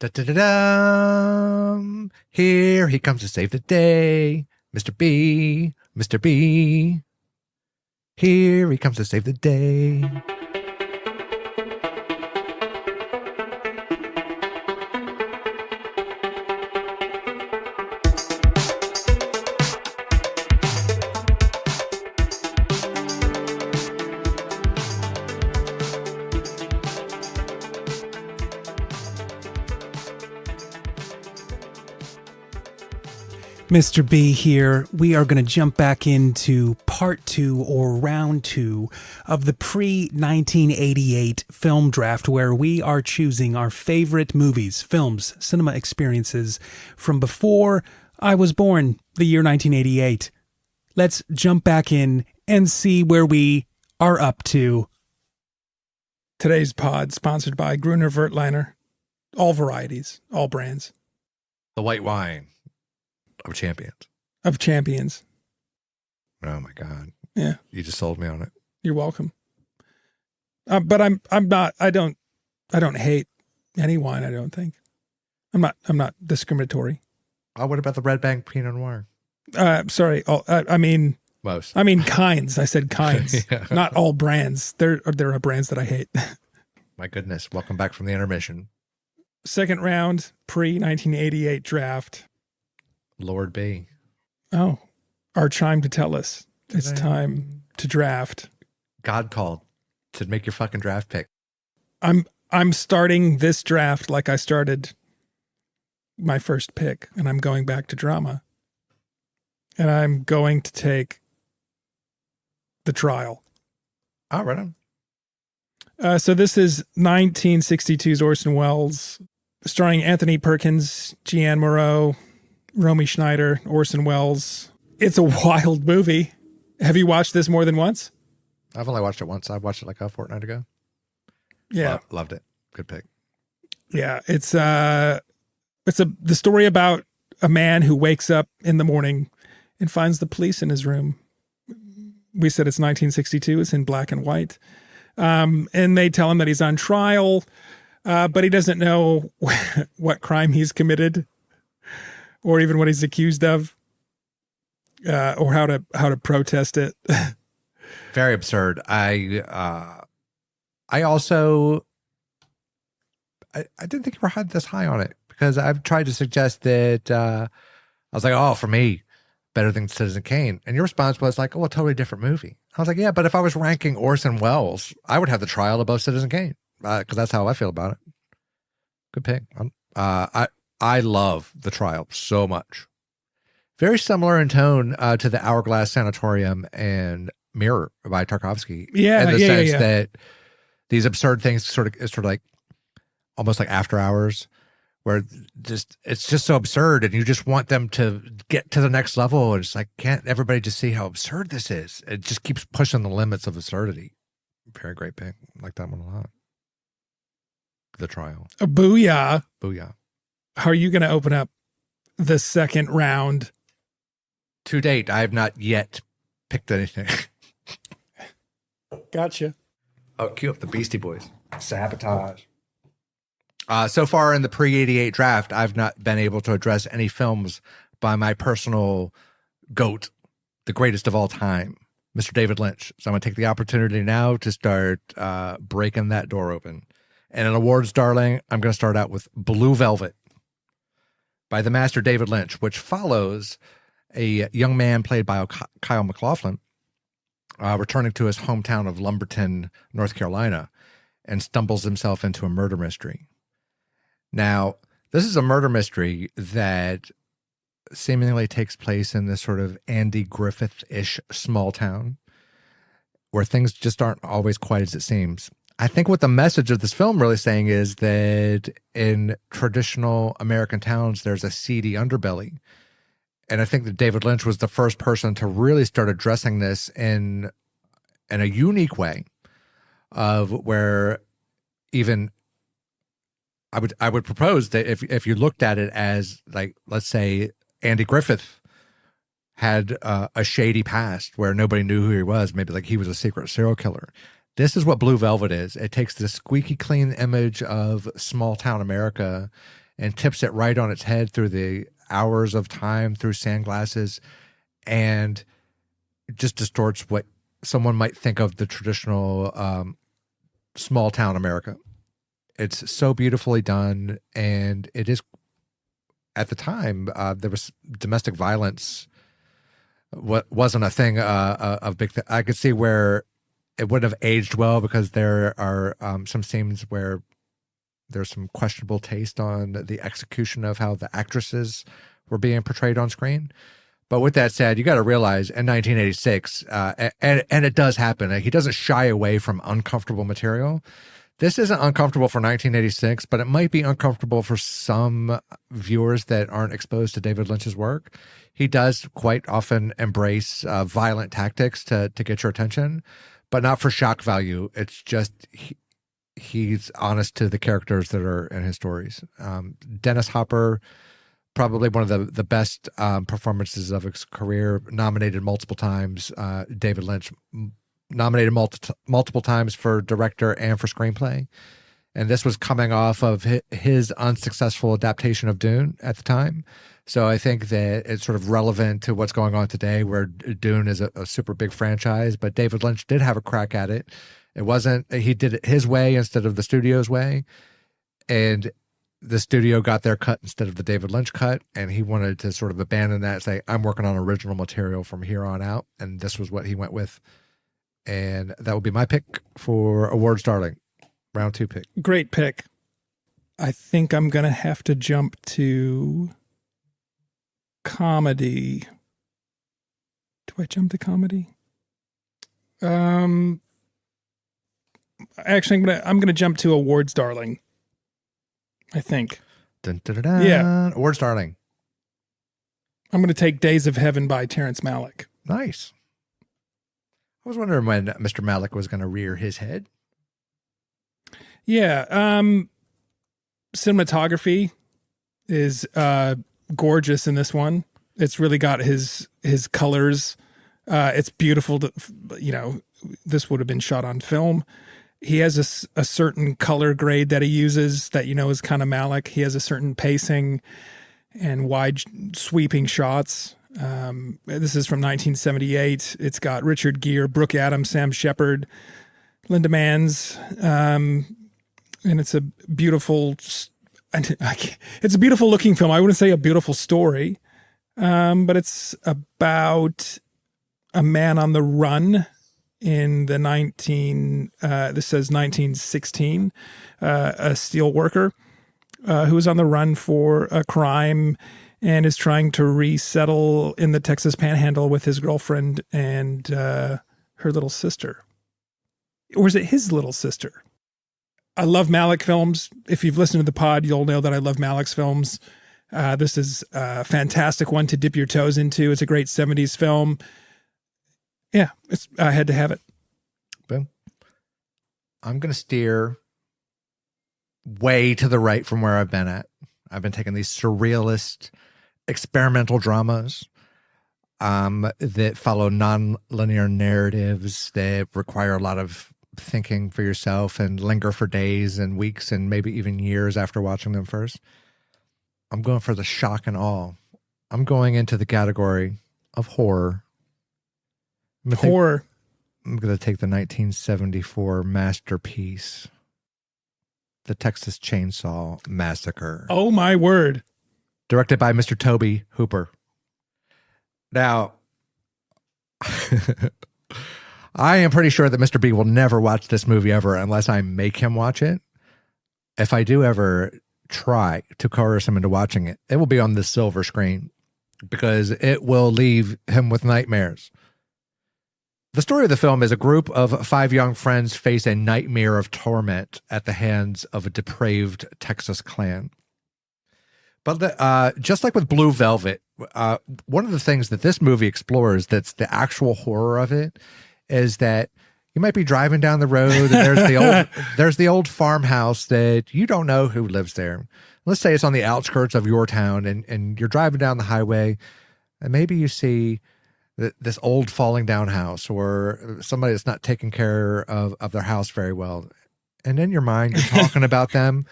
Da-da-da-dum. Here he comes to save the day. Mr. B, Mr. B. Here he comes to save the day. Mr. B here. We are going to jump back into part 2 or round 2 of the pre-1988 film draft, where we are choosing our favorite movies, films, cinema experiences from before I was born, the year 1988. Let's jump back in and see where we are up to. Today's pod sponsored by Gruner Veltliner. All varieties, all brands. The white wine. Of champions. Of champions. Oh my God. Yeah. You just sold me on it. You're welcome. But I'm not, I don't hate any wine, I don't think. I'm not discriminatory. Oh, what about the Red Bank Pinot Noir? Sorry. I mean, most. I mean kinds. I said kinds. Yeah. Not all brands. There are brands that I hate. My goodness. Welcome back from the intermission. Second round, pre-1988 draft. Lord B. Oh, our chime to tell us it's time to draft. God called to make your fucking draft pick. I'm starting this draft like I started my first pick, and I'm going back to drama. And I'm going to take The Trial. Oh, right on. So this is 1962's Orson Welles, starring Anthony Perkins, Jeanne Moreau, Romy Schneider, Orson Welles. It's a wild movie. Have you watched this more than once? I've only watched it once. I watched it like a fortnight ago. Yeah. Loved it. Good pick. Yeah. It's the story about a man who wakes up in the morning and finds the police in his room. We said it's 1962. It's in black and white. And they tell him that he's on trial, but he doesn't know what crime he's committed, or even what he's accused of, or how to protest it. Very absurd. I also didn't think you were this high on it, because I've tried to suggest that I was like, oh, for me, better than Citizen Kane. And your response was like, oh, a totally different movie. I was like, yeah, but if I was ranking Orson Welles, I would have The Trial above Citizen Kane, because that's how I feel about it. Good pick. I love The Trial so much. Very similar in tone to The Hourglass Sanatorium and Mirror by Tarkovsky. Yeah, in the sense yeah. that these absurd things sort of like almost like After Hours, where it's just so absurd, and you just want them to get to the next level. And it's like, can't everybody just see how absurd this is? It just keeps pushing the limits of absurdity. Very great pick. I like that one a lot. The Trial. Booyah. Booyah. How are you going to open up the second round? To date, I have not yet picked anything. Gotcha. Oh, cue up the Beastie Boys. Sabotage. So far in the pre-88 draft, I've not been able to address any films by my personal GOAT, the greatest of all time, Mr. David Lynch. So I'm going to take the opportunity now to start breaking that door open. And in awards, darling, I'm going to start out with Blue Velvet by the master David Lynch, which follows a young man played by Kyle MacLachlan, returning to his hometown of Lumberton, North Carolina, and stumbles himself into a murder mystery. Now, this is a murder mystery that seemingly takes place in this sort of Andy Griffith-ish small town where things just aren't always quite as it seems. I think what the message of this film really saying is that in traditional American towns, there's a seedy underbelly. And I think that David Lynch was the first person to really start addressing this in a unique way, of where even I would propose that if you looked at it as, like, let's say Andy Griffith had a shady past where nobody knew who he was, maybe like he was a secret serial killer. This is what Blue Velvet is. It takes this squeaky clean image of small town America and tips it right on its head through the hours of time through sandglasses, and just distorts what someone might think of the traditional small town America. It's so beautifully done, and it is, at the time, there was domestic violence. What wasn't a thing of big thing. I could see where it wouldn't have aged well, because there are some scenes where there's some questionable taste on the execution of how the actresses were being portrayed on screen. But with that said, you got to realize in 1986, and it does happen, he doesn't shy away from uncomfortable material. This isn't uncomfortable for 1986, but it might be uncomfortable for some viewers that aren't exposed to David Lynch's work. He does quite often embrace violent tactics to get your attention, but not for shock value. It's just he's honest to the characters that are in his stories. Dennis Hopper, probably one of the best performances of his career, nominated multiple times. David Lynch nominated multiple times for director and for screenplay. And this was coming off of his unsuccessful adaptation of Dune at the time. So I think that it's sort of relevant to what's going on today, where Dune is a super big franchise, but David Lynch did have a crack at it. He did it his way instead of the studio's way. And the studio got their cut instead of the David Lynch cut. And he wanted to sort of abandon that and say, I'm working on original material from here on out. And this was what he went with. And that would be my pick for Awards Darling. Round 2 pick. Great pick. I think I'm going to have to jump to comedy. Do I jump to comedy? Actually, I'm going to jump to Awards Darling, I think. Dun, dun, dun, dun. Yeah. Awards Darling. I'm going to take Days of Heaven by Terrence Malick. Nice. I was wondering when Mr. Malick was going to rear his head. Yeah. Cinematography is gorgeous in this one. It's really got his colors. It's beautiful. This would have been shot on film. He has a certain color grade that he uses that, is kind of Malick. He has a certain pacing and wide sweeping shots. This is from 1978. It's got Richard Gere, Brooke Adams, Sam Shepard, Linda Manns, and it's a beautiful looking film. I wouldn't say a beautiful story, but it's about a man on the run in the this says 1916, a steel worker who is on the run for a crime and is trying to resettle in the Texas Panhandle with his girlfriend and her little sister. Or is it his little sister? I love Malick films. If you've listened to the pod, you'll know that I love Malick's films. This is a fantastic one to dip your toes into. It's a great 70s film. Yeah, I had to have it. Boom. I'm going to steer way to the right from where I've been at. I've been taking these surrealist experimental dramas that follow non-linear narratives that require a lot of thinking for yourself and linger for days and weeks and maybe even years after watching them first. I'm going for the shock and awe. I'm going into the category of horror. I'm going to take the 1974 masterpiece, The Texas Chainsaw Massacre. Oh, my word. Directed by Mr. Tobe Hooper. Now, I am pretty sure that Mr. B will never watch this movie ever unless I make him watch it. If I do ever try to coerce him into watching it, it will be on the silver screen because it will leave him with nightmares. The story of the film is a group of 5 young friends face a nightmare of torment at the hands of a depraved Texas clan. But just like with Blue Velvet, one of the things that this movie explores that's the actual horror of it is that you might be driving down the road and there's the old farmhouse that you don't know who lives there. Let's say it's on the outskirts of your town and you're driving down the highway and maybe you see this old falling down house or somebody that's not taking care of their house very well. And in your mind, you're talking about them,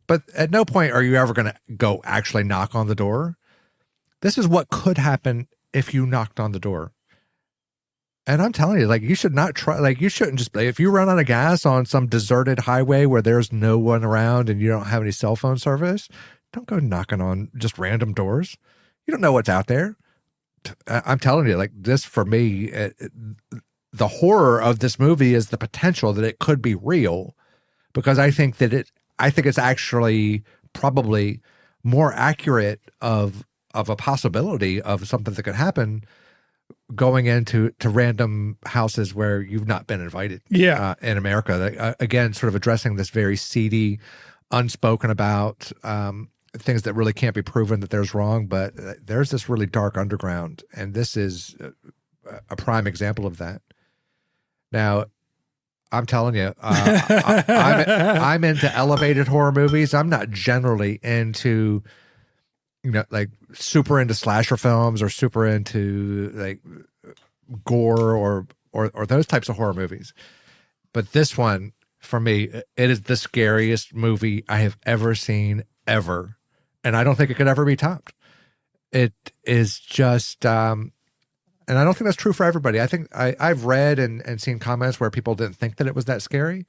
But at no point are you ever going to go actually knock on the door. This is what could happen if you knocked on the door. And I'm telling you, like, you should not try, like, you shouldn't just, if you run out of gas on some deserted highway where there's no one around and you don't have any cell phone service, don't go knocking on just random doors. You don't know what's out there. I'm telling you, like, this for me, the horror of this movie is the potential that it could be real, because I think it's actually probably more accurate of a possibility of something that could happen going into random houses where you've not been invited. Yeah. In America, again, sort of addressing this very seedy, unspoken about things that really can't be proven that there's wrong, but there's this really dark underground, and this is a prime example of that. Now, I'm telling you, I'm into elevated horror movies. I'm not generally into, like, super into slasher films or super into like gore or those types of horror movies. But this one, for me, it is the scariest movie I have ever seen, ever. And I don't think it could ever be topped. It is just, and I don't think that's true for everybody. I think I've read and seen comments where people didn't think that it was that scary.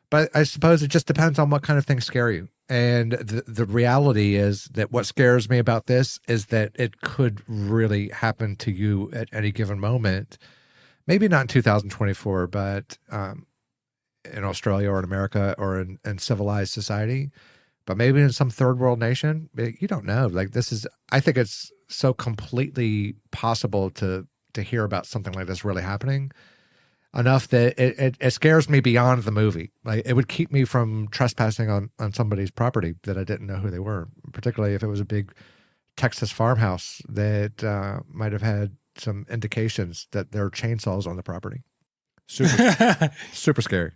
But I suppose it just depends on what kind of things scare you. And the reality is that what scares me about this is that it could really happen to you at any given moment. Maybe not in 2024, but in Australia or in America or in civilized society. But maybe in some third world nation, you don't know. Like, I think it's so completely possible to hear about something like this really happening, enough that it scares me beyond the movie. Like, it would keep me from trespassing on somebody's property that I didn't know who they were, particularly if it was a big Texas farmhouse that might have had some indications that there are chainsaws on the property. Super scary.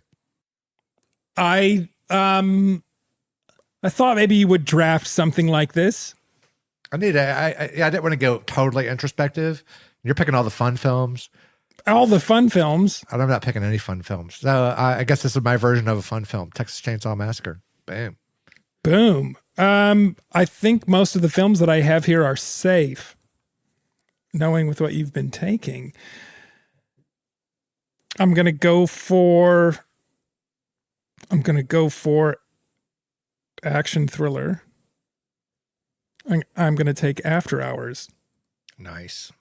I thought maybe you would draft something like this. I didn't want to go totally introspective. You're picking all the fun films. All the fun films. And I'm not picking any fun films. So I guess this is my version of a fun film. Texas Chainsaw Massacre. Bam. Boom. I think most of the films that I have here are safe, knowing with what you've been taking. I'm going to go for action thriller. I'm going to take After Hours. Nice.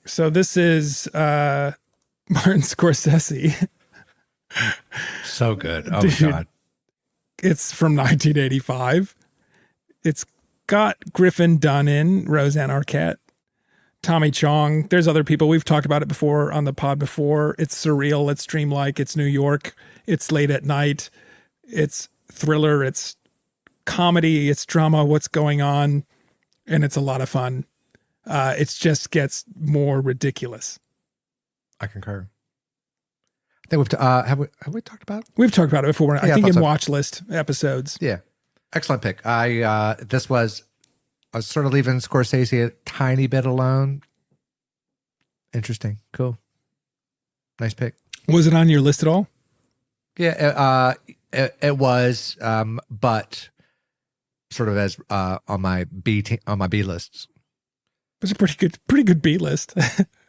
So this is Martin Scorsese. So good. Oh, Dude, my God. It's from 1985. It's got Griffin Dunn in, Roseanne Arquette, Tommy Chong. There's other people. We've talked about it before on the pod before. It's surreal. It's dreamlike. It's New York. It's late at night. It's thriller. It's comedy. It's drama. What's going on? And it's a lot of fun. It just gets more ridiculous. I concur. I think have we talked about it? We've talked about it before. Yeah, I think in so. watch list episodes. Yeah. Excellent pick. I was sort of leaving Scorsese a tiny bit alone. Interesting. Cool. Nice pick. Was it on your list at all? Yeah, it was, but sort of as on my B lists. It was a pretty good B list.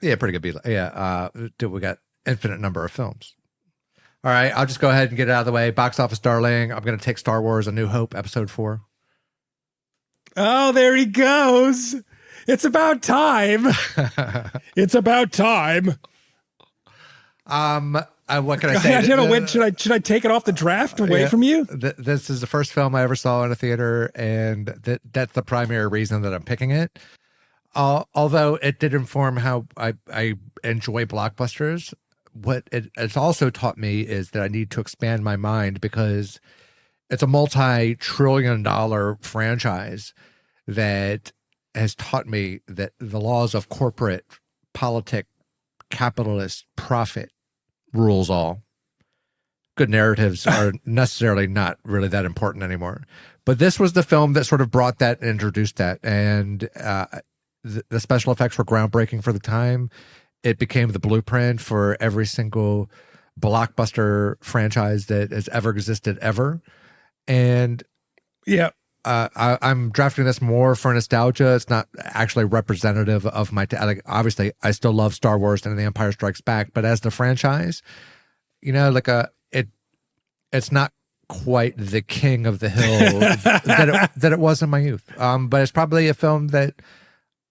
Yeah, pretty good B list. Yeah, we got infinite number of films. All right, I'll just go ahead and get it out of the way. Box office darling. I'm going to take Star Wars: A New Hope, Episode 4. Oh, there he goes. It's about time. It's about time. What can I say? Should I take it off the draft away from you? This is the first film I ever saw in a theater, and that's the primary reason that I'm picking it. Although it did inform how I enjoy blockbusters, what it's also taught me is that I need to expand my mind, because it's a multi-trillion-dollar franchise that has taught me that the laws of corporate, politic, capitalist, profit rules all. Good narratives are necessarily not really that important anymore. But this was the film that sort of brought that and introduced that. And the special effects were groundbreaking for the time. It became the blueprint for every single blockbuster franchise that has ever existed ever. And Yeah. I'm drafting this more for nostalgia. It's not actually representative of my like. Obviously, I still love Star Wars and The Empire Strikes Back, but as the franchise, like it's not quite the king of the hill that it was in my youth. But it's probably a film that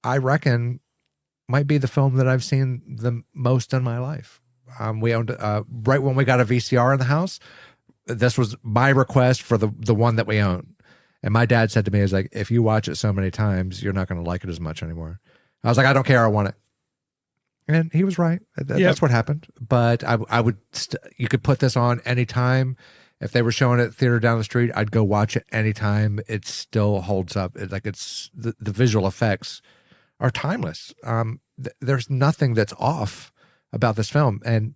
I reckon might be the film that I've seen the most in my life. We owned right when we got a VCR in the house. This was my request for the one that we own. And my dad said to me, "Is like, if you watch it so many times, you're not going to like it as much anymore." I was like, "I don't care. I want it." And he was right. That's what happened. But I would, you could put this on anytime. If they were showing it at the theater down the street, I'd go watch it anytime. It still holds up. It's the visual effects are timeless. There's nothing that's off about this film. And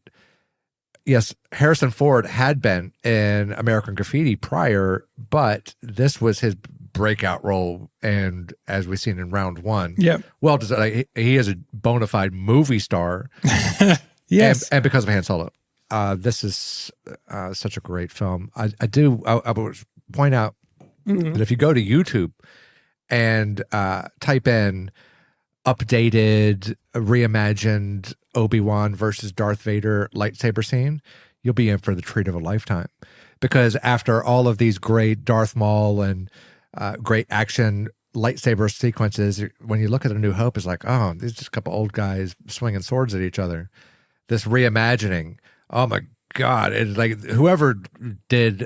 yes, Harrison Ford had been in American Graffiti prior, but this was his breakout role. And as we've seen in round one, well, he is a bona fide movie star. Yes. And because of Han Solo. This is such a great film. I would point out that if you go to YouTube and type in updated, reimagined Obi-Wan versus Darth Vader lightsaber scene, you'll be in for the treat of a lifetime. Because after all of these great Darth Maul and great action lightsaber sequences, when you look at A New Hope, it's like, oh, there's just a couple old guys swinging swords at each other. This reimagining, oh my God, it's like whoever did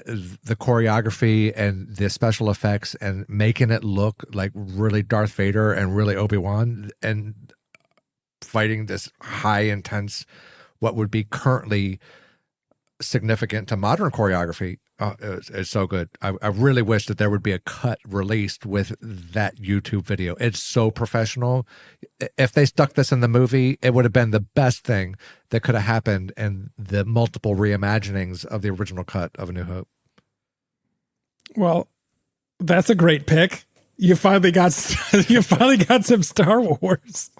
the choreography and the special effects and making it look like really Darth Vader and really Obi-Wan and fighting this high intense, what would be currently significant to modern choreography. It's so good. I really wish that there would be a cut released with that YouTube video. It's so professional. If they stuck this in the movie, it would have been the best thing that could have happened in the multiple reimaginings of the original cut of A New Hope. Well, that's a great pick. You finally got some Star Wars.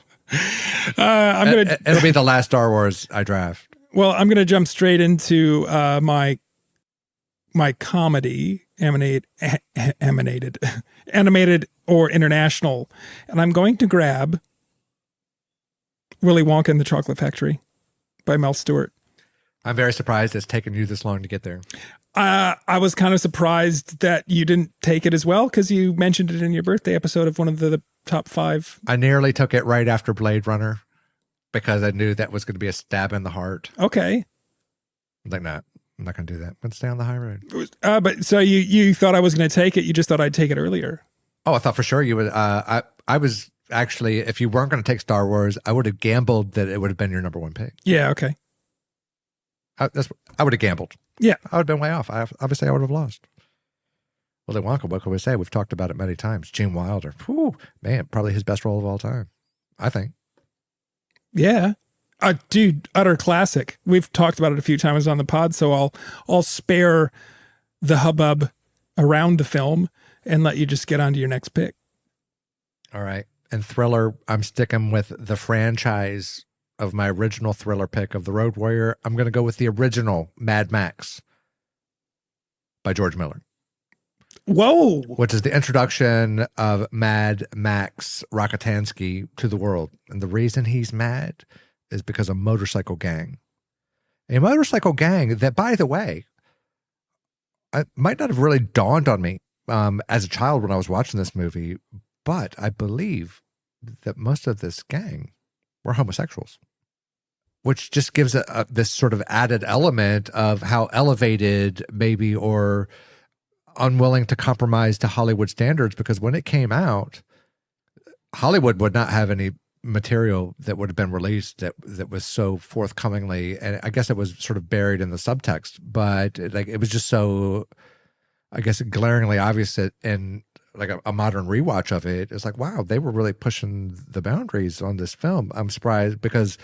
It'll be the last Star Wars I draft. Well, I'm gonna jump straight into my comedy, animated or international, and I'm going to grab Willy Wonka and the Chocolate Factory by Mel Stewart. I'm very surprised it's taken you this long to get there. I was kind of surprised that you didn't take it as well, because you mentioned it in your birthday episode of one of the top 5. I nearly took it right after Blade Runner because I knew that was going to be a stab in the heart. Okay. Like, nah, I'm not going to do that. Let's stay on the high road. But so you thought I was going to take it. You just thought I'd take it earlier. Oh, I thought for sure you would. I was actually, if you weren't going to take Star Wars, I would have gambled that it would have been your number one pick. Yeah. Okay. I would have gambled. Yeah. I would have been way off. Obviously, I would have lost. Willy Wonka, what can we say? We've talked about it many times. Gene Wilder. Whew, man, probably his best role of all time, I think. Yeah. Dude, utter classic. We've talked about it a few times on the pod, so I'll spare the hubbub around the film and let you just get on to your next pick. All right. And thriller, I'm sticking with the franchise of my original thriller pick of The Road Warrior. I'm going to go with the original Mad Max by George Miller. Whoa. Which is the introduction of Mad Max Rockatansky to the world. And the reason he's mad is because of a motorcycle gang. A motorcycle gang that, by the way, it might not have really dawned on me as a child when I was watching this movie, but I believe that most of this gang were homosexuals, which just gives this sort of added element of how elevated maybe or unwilling to compromise to Hollywood standards, because when it came out, Hollywood would not have any material that would have been released that was so forthcomingly, and I guess it was sort of buried in the subtext, but it was just so, I guess, glaringly obvious in like a modern rewatch of it. It's like, wow, they were really pushing the boundaries on this film. I'm surprised, because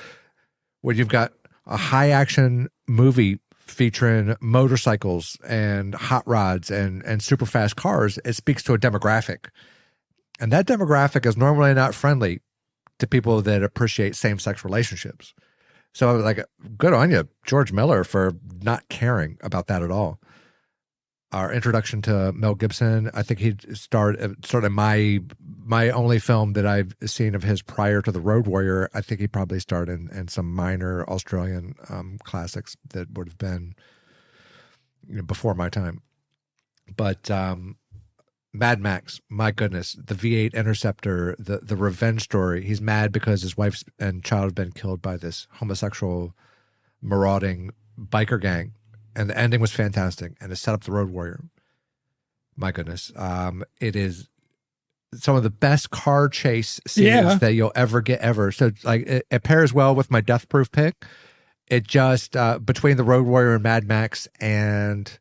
when you've got a high action movie featuring motorcycles and hot rods and super fast cars, it speaks to a demographic. And that demographic is normally not friendly to people that appreciate same-sex relationships. So I was like, good on you, George Miller, for not caring about that at all. our introduction to Mel Gibson. I think he started my only film that I've seen of his prior to The Road Warrior. I think he probably starred in some minor Australian classics that would have been before my time. But Mad Max, my goodness, the V8 Interceptor, the revenge story. He's mad because his wife and child have been killed by this homosexual marauding biker gang. And the ending was fantastic, and it set up The Road Warrior. My goodness. It is some of the best car chase scenes that you'll ever get ever. So like it pairs well with my Death Proof pick. It just, between The Road Warrior and Mad Max and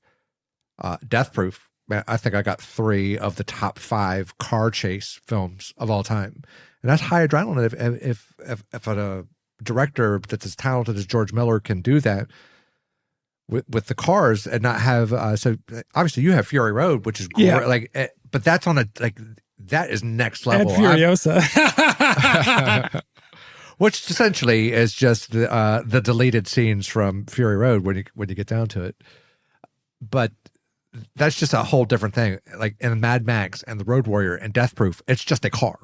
Death Proof, I think I got 3 of the top 5 car chase films of all time. And that's high adrenaline. If a director that's as talented as George Miller can do that, with the cars and not have so obviously you have Fury Road, which is great, but that's on that is next level. And Furiosa. Which essentially is just the deleted scenes from Fury Road when you get down to it. But that's just a whole different thing. Like in Mad Max and The Road Warrior and Death Proof, it's just a car.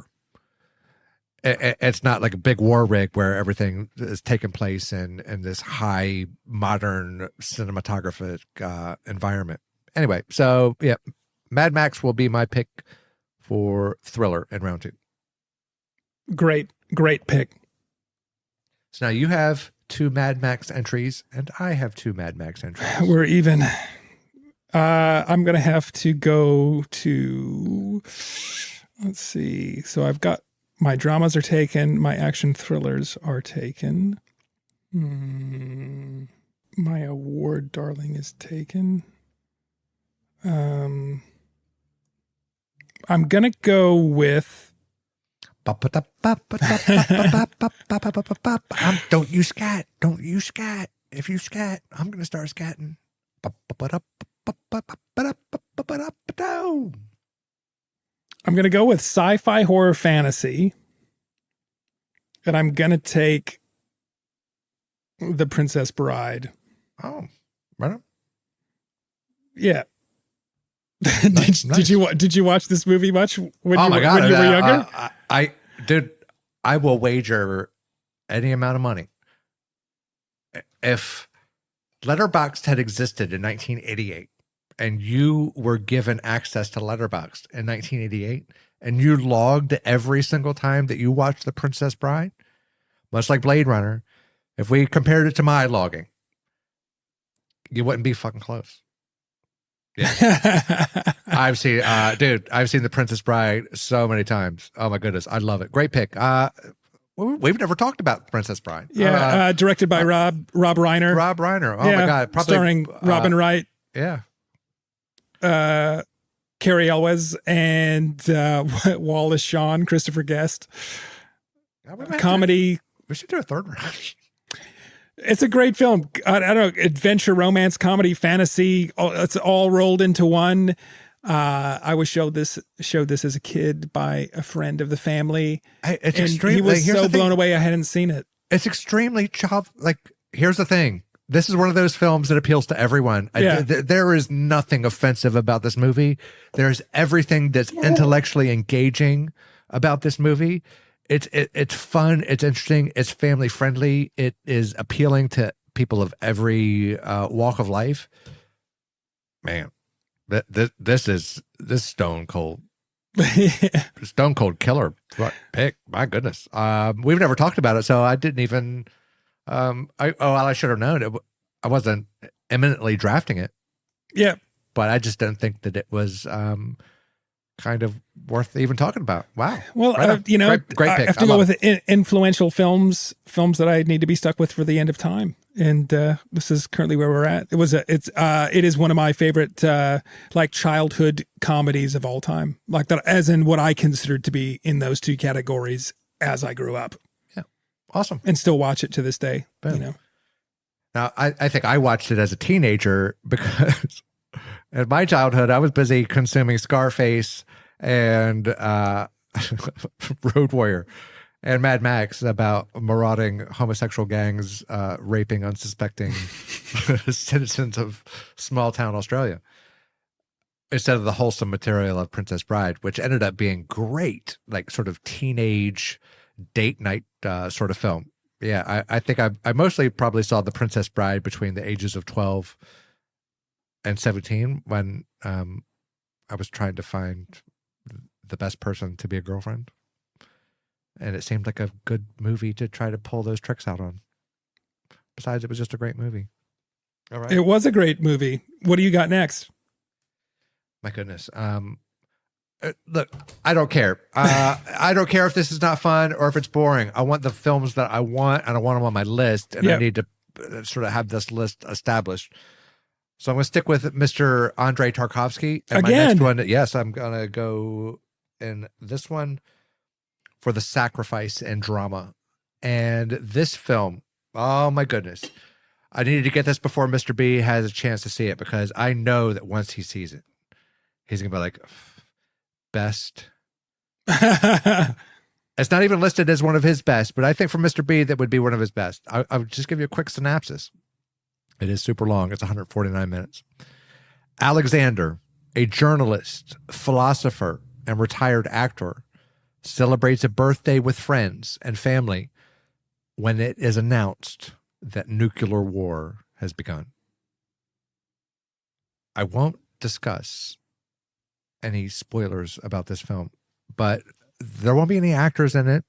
It's not like a big war rig where everything is taking place in this high modern cinematographic environment. Anyway, so yeah, Mad Max will be my pick for thriller in round 2. Great pick. So now you have 2 Mad Max entries, and I have 2 Mad Max entries. We're even. I'm going to have to go to, let's see. So I've got, my dramas are taken. My action thrillers are taken. My award darling is taken. I'm going to go with. Don't you scat. Don't you scat. If you scat, I'm going to start scatting. I'm going to go with sci-fi horror fantasy. And I'm going to take The Princess Bride. Oh, right on. Yeah. Nice. Did you watch this movie much when you were younger? I will wager any amount of money. If Letterboxd had existed in 1988 and you were given access to Letterboxd in 1988 and you logged every single time that you watched The Princess Bride, much like Blade Runner, if we compared it to my logging, you wouldn't be fucking close. Yeah. I've seen The Princess Bride so many times. Oh my goodness. I love it. Great pick. We've never talked about Princess Bride. Yeah. Directed by Rob Reiner. Rob Reiner. Oh my God. Probably starring Robin Wright. Yeah. Carrie Elwes and Wallace Shawn, Christopher Guest. Comedy. We should do a third round. It's a great film. I don't know, adventure, romance, comedy, fantasy. It's all rolled into one. I was showed this as a kid by a friend of the family. He was so blown away I hadn't seen it. It's extremely here's the thing. This is one of those films that appeals to everyone. Yeah. There is nothing offensive about this movie. There's everything that's intellectually engaging about this movie. It's fun. It's interesting. It's family friendly. It is appealing to people of every walk of life. Man, this is stone cold killer pick. My goodness. We've never talked about it, so I didn't even. I should have known it. I wasn't imminently drafting it. Yeah, but I just didn't think that it was kind of worth even talking about. Wow. Well, great pick. I have to go with influential films that I need to be stuck with for the end of time. And this is currently where we're at. It is one of my favorite childhood comedies of all time. Like that, as in what I considered to be in those 2 categories as I grew up. Yeah. Awesome. And still watch it to this day. Boom. Now, I think I watched it as a teenager because in my childhood, I was busy consuming Scarface and Road Warrior and Mad Max about marauding homosexual gangs raping unsuspecting citizens of small town Australia. instead of the wholesome material of Princess Bride, which ended up being great, like sort of teenage date night sort of film. Yeah, I think I mostly probably saw The Princess Bride between the ages of 12 and 17 when I was trying to find the best person to be a girlfriend. And it seemed like a good movie to try to pull those tricks out on. Besides, it was just a great movie. All right. It was a great movie. What do you got next? My goodness. Look, I don't care. I don't care if this is not fun or if it's boring. I want the films that I want, and I want them on my list, and I need to sort of have this list established. So I'm going to stick with Mr. Andrei Tarkovsky. And Again? my next one, yes, I'm going to go in this one for the sacrifice and drama. And this film, oh my goodness. I needed to get this before Mr. B has a chance to see it, because I know that once he sees it, he's going to be like, best. It's not even listed as one of his best, but I think for Mr. B, that would be one of his best. I'll just give you a quick synopsis. It is super long. It's 149 minutes. Alexander, a journalist, philosopher, and retired actor, celebrates a birthday with friends and family when it is announced that nuclear war has begun. I won't discuss any spoilers about this film, but there won't be any actors in it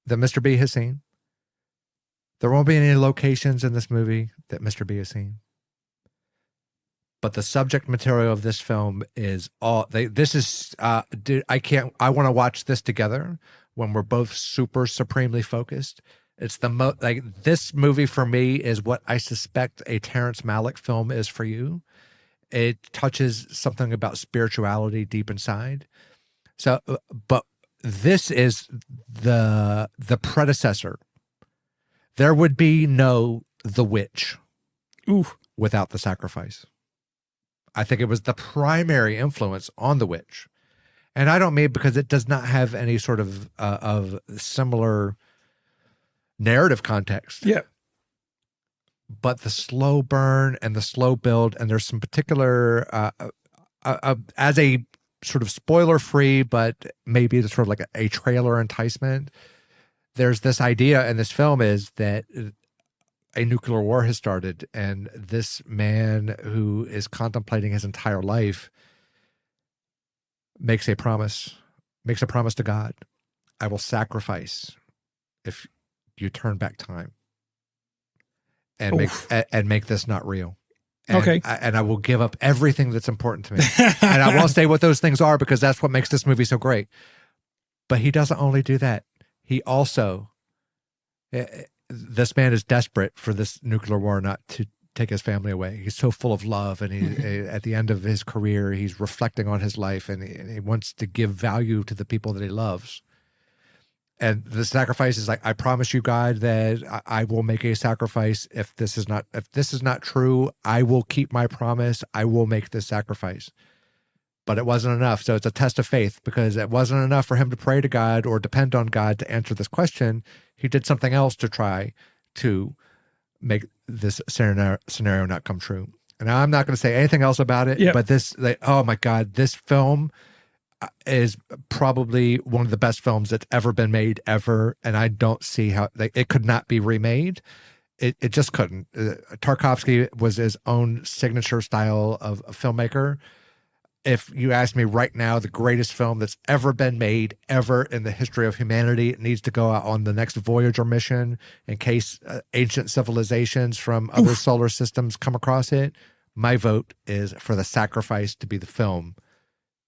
that Mr. B has seen. There won't be any locations in this movie that Mr. B has seen. But the subject material of this film is all I want to watch this together when we're both super supremely focused. It's this movie for me is what I suspect a Terrence Malick film is for you. It touches something about spirituality deep inside. So, but this is the predecessor. There would be no The Witch without The Sacrifice. I think it was the primary influence on The Witch. And I don't mean because it does not have any sort of similar narrative context. Yeah. But the slow burn and the slow build, and there's some particular, as a sort of spoiler-free, but maybe it's sort of like a trailer enticement, there's this idea in this film is that a nuclear war has started, and this man who is contemplating his entire life makes a promise to God. I will sacrifice if you turn back time and make this not real. And I will give up everything that's important to me. And I won't say what those things are, because that's what makes this movie so great. But he doesn't only do that. He also, this man is desperate for this nuclear war not to take his family away. He's so full of love, and he, at the end of his career, he's reflecting on his life, and he wants to give value to the people that he loves. And the sacrifice is like, I promise you, God, that I will make a sacrifice. If this is not true, I will keep my promise. I will make this sacrifice. But it wasn't enough. So it's a test of faith, because it wasn't enough for him to pray to God or depend on God to answer this question. He did something else to try to make this scenario not come true. And I'm not going to say anything else about it, but oh my God, this film is probably one of the best films that's ever been made ever. And I don't see how it could not be remade. It just couldn't. Tarkovsky was his own signature style of a filmmaker. If you ask me right now, the greatest film that's ever been made ever in the history of humanity, it needs to go out on the next Voyager mission in case ancient civilizations from other solar systems come across it. My vote is for The Sacrifice to be the film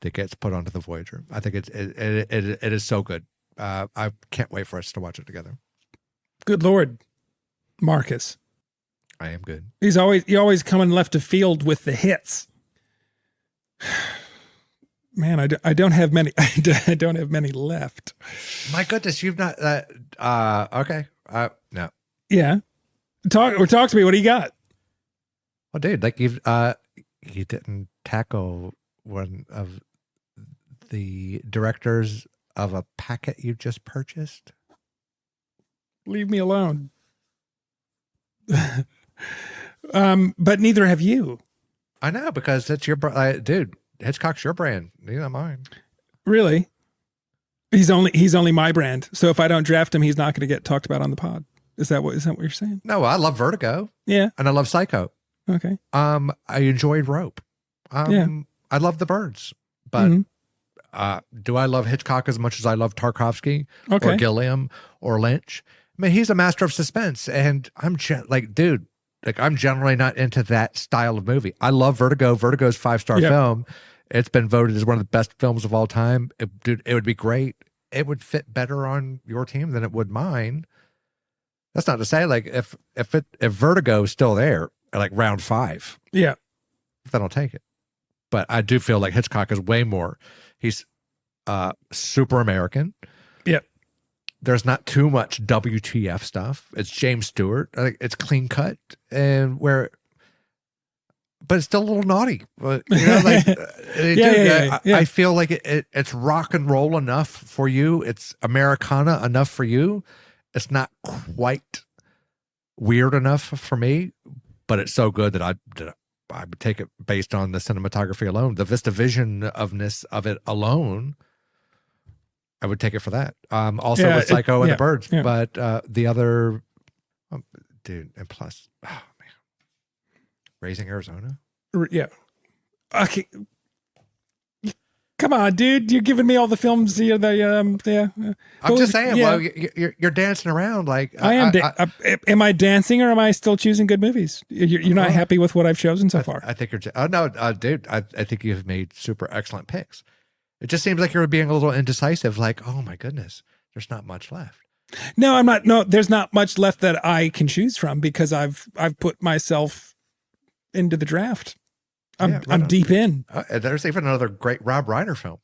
that gets put onto the Voyager. I think it is so good. I can't wait for us to watch it together. Good Lord, Marcus. I am good. You always coming left of field with the hits. Man, I don't have many. I don't have many left. My goodness, you've not. Okay. No. Yeah. Talk to me. What do you got? Well, dude, like you didn't tackle one of the directors of a packet you just purchased. Leave me alone. But neither have you. I know, because it's your dude. Hitchcock's your brand, not mine. Really? He's only my brand. So if I don't draft him, he's not going to get talked about on the pod. Is that what you're saying? No, I love Vertigo. Yeah, and I love Psycho. Okay. I enjoyed Rope. Yeah. I love The Birds, but do I love Hitchcock as much as I love Tarkovsky or Gilliam or Lynch? I mean, he's a master of suspense, and I'm I'm generally not into that style of movie. I love Vertigo. Vertigo's 5-star film. It's been voted as one of the best films of all time. It would be great. It would fit better on your team than it would mine. That's not to say, like, if Vertigo is still there at like round 5, then I'll take it. But I do feel like Hitchcock is way more. He's super American. Yep. There's not too much WTF stuff. It's James Stewart. I think it's clean cut, but it's still a little naughty. But I feel like it's rock and roll enough for you. It's Americana enough for you. It's not quite weird enough for me, but it's so good that I would take it based on the cinematography alone, the VistaVision-ofness of it alone. I would take it for that. Also with Psycho and The Birds, but the other, dude, and plus, oh man, Raising Arizona. Yeah. Okay. Come on, dude! You're giving me all the films. I'm just saying. Well, you're dancing around like I am. Am I dancing, or am I still choosing good movies? You're not happy with what I've chosen so far. I think you're. Oh no, dude! I think you've made super excellent picks. It just seems like you're being a little indecisive. Like, oh my goodness, there's not much left. No, I'm not. No, there's not much left that I can choose from because I've put myself into the draft. I'm deep in. There's even another great Rob Reiner film.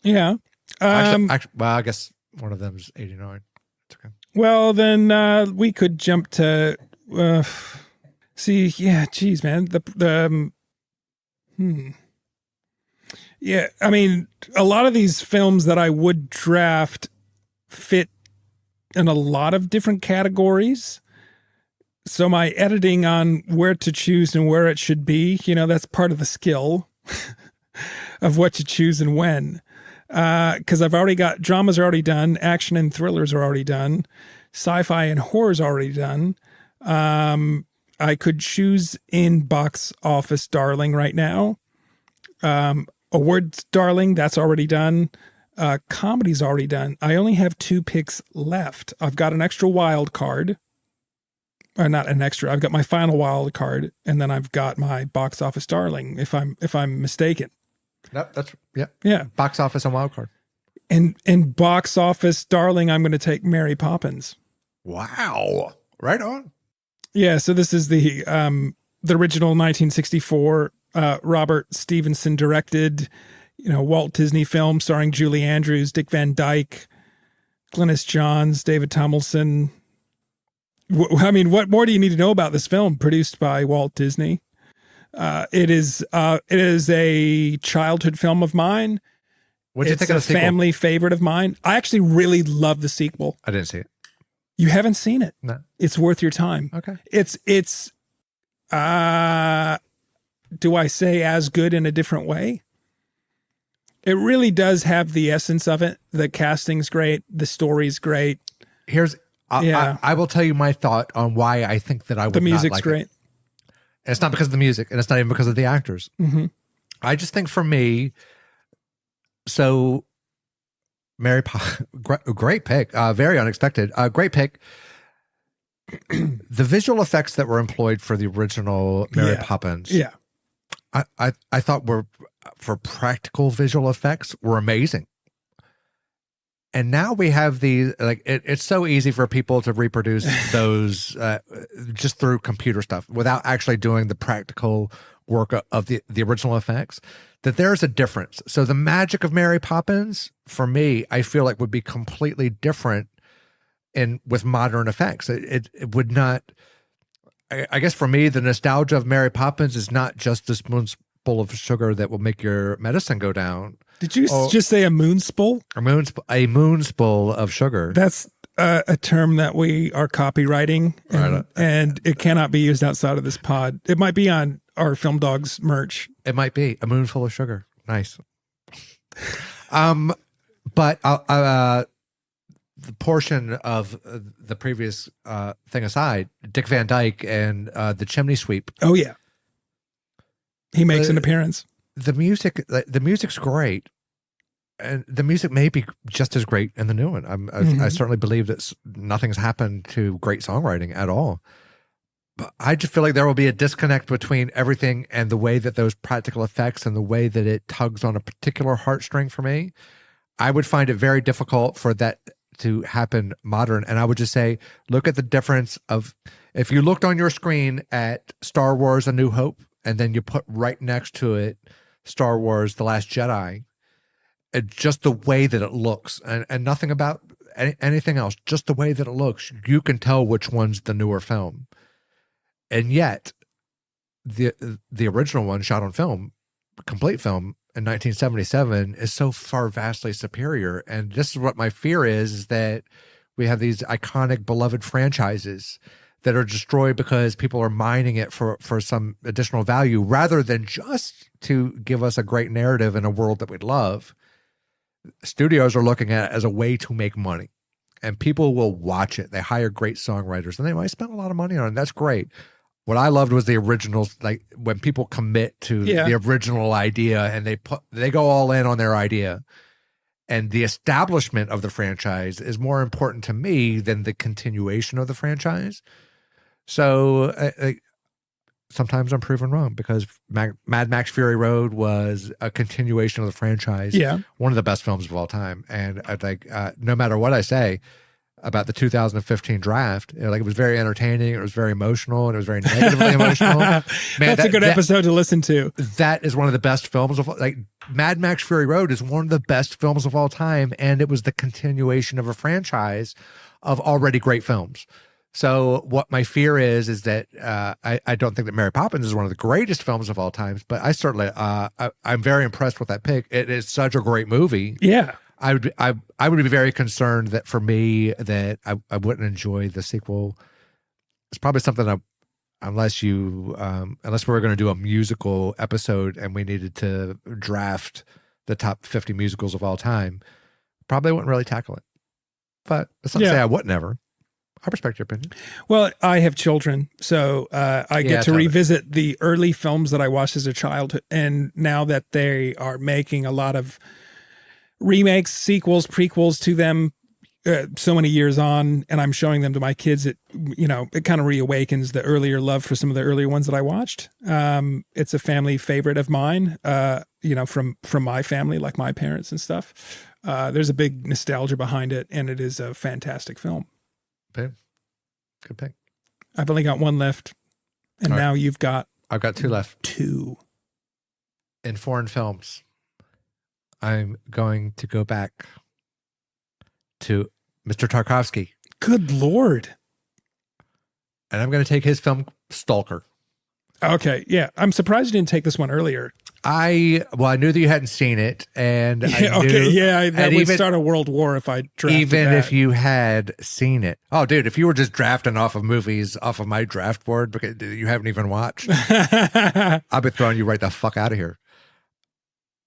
Yeah. Actually, well, I guess one of them is 89. It's okay. Well, then we could jump to see. Yeah, geez, man. Yeah, I mean, a lot of these films that I would draft fit in a lot of different categories. So my editing on where to choose and where it should be, that's part of the skill of what to choose and when. Because I've already got dramas are already done, action and thrillers are already done, sci-fi and horror's already done. I could choose in box office darling right now. Awards darling, that's already done. Comedy's already done. I only have 2 picks left. I've got an extra wild card. Or not an extra. I've got my final wild card, and then I've got my box office darling. If I'm mistaken, nope, yeah. Box office and wild card. And in box office darling, I'm going to take Mary Poppins. Wow, right on. Yeah. So this is the original 1964 Robert Stevenson directed, Walt Disney film starring Julie Andrews, Dick Van Dyke, Glynis Johns, David Tomlinson. I mean, what more do you need to know about this film? Produced by Walt Disney. It is a childhood film of mine. What did you think of the sequel? It's a family favorite of mine. I actually really love the sequel. I didn't see it. You haven't seen it? No. It's worth your time. Okay. It's do I say as good in a different way? It really does have the essence of it. The casting's great. The story's great. I will tell you my thought on why I think that I would not like it. The music's great. And it's not because of the music, and it's not even because of the actors. Mm-hmm. I just think for me, so great pick, very unexpected, great pick. The visual effects that were employed for the original Mary Poppins, I thought were, for practical visual effects, were amazing. And now we have these, like, it's so easy for people to reproduce those just through computer stuff without actually doing the practical work of the original effects, that there's a difference. So the magic of Mary Poppins, for me, I feel like would be completely different with modern effects. It would not, I guess for me, the nostalgia of Mary Poppins is not just a spoonful of sugar that will make your medicine go down. Did you just say a moonspool? A moonspool of sugar. That's a term that we are copywriting, and it cannot be used outside of this pod. It might be on our Film Dogs merch. It might be a moon full of sugar. Nice. But the portion of the previous thing aside, Dick Van Dyke and the Chimney Sweep. Oh yeah, he makes an appearance. The music's great, and the music may be just as great in the new one. I certainly believe that nothing's happened to great songwriting at all. But I just feel like there will be a disconnect between everything and the way that those practical effects and the way that it tugs on a particular heartstring for me. I would find it very difficult for that to happen modern. And I would just say, look at the difference of, if you looked on your screen at Star Wars A New Hope, and then you put right next to it Star Wars The Last Jedi, and just the way that it looks, and nothing about anything else, just the way that it looks, you can tell which one's the newer film. And yet, the original one shot on film, complete film, in 1977 is so far vastly superior. And this is what my fear is that we have these iconic, beloved franchises that are destroyed because people are mining it for some additional value rather than just to give us a great narrative in a world that we'd love. Studios are looking at it as a way to make money, and people will watch it. They hire great songwriters and they might spend a lot of money on it. That's great. What I loved was the originals, like when people commit to the original idea and they go all in on their idea. And the establishment of the franchise is more important to me than the continuation of the franchise. So sometimes I'm proven wrong, because Mad Max Fury Road was a continuation of the franchise. Yeah. One of the best films of all time. And I think no matter what I say about the 2015 draft, it was very entertaining, it was very emotional, and it was very negatively emotional. Man, that's a good episode to listen to. That is one of the best films of, Mad Max Fury Road is one of the best films of all time, and it was the continuation of a franchise of already great films. So what my fear is that I don't think that Mary Poppins is one of the greatest films of all times, but I certainly I'm very impressed with that pick. It is such a great movie. Yeah. I would be very concerned that for me that I wouldn't enjoy the sequel. It's probably something unless we were going to do a musical episode and we needed to draft the top 50 musicals of all time, probably wouldn't really tackle it. But that's not to say I wouldn't ever. I respect your opinion. Well, I have children, so I get to revisit the early films that I watched as a child, and now that they are making a lot of remakes, sequels, prequels to them so many years on, and I'm showing them to my kids, it kind of reawakens the earlier love for some of the earlier ones that I watched. It's a family favorite of mine, from my family, like my parents and stuff. There's a big nostalgia behind it, and it is a fantastic film. Good pick. I've only got one left, and now you've got... I've got two left. Two. In foreign films, I'm going to go back to Mr. Tarkovsky. Good Lord. And I'm going to take his film Stalker. Okay, yeah. I'm surprised you didn't take this one earlier. I knew that you hadn't seen it, and that would start a world war if I drafted even that. If you had seen it. Oh, dude, if you were just drafting off of movies off of my draft board because you haven't even watched, I'll be throwing you right the fuck out of here.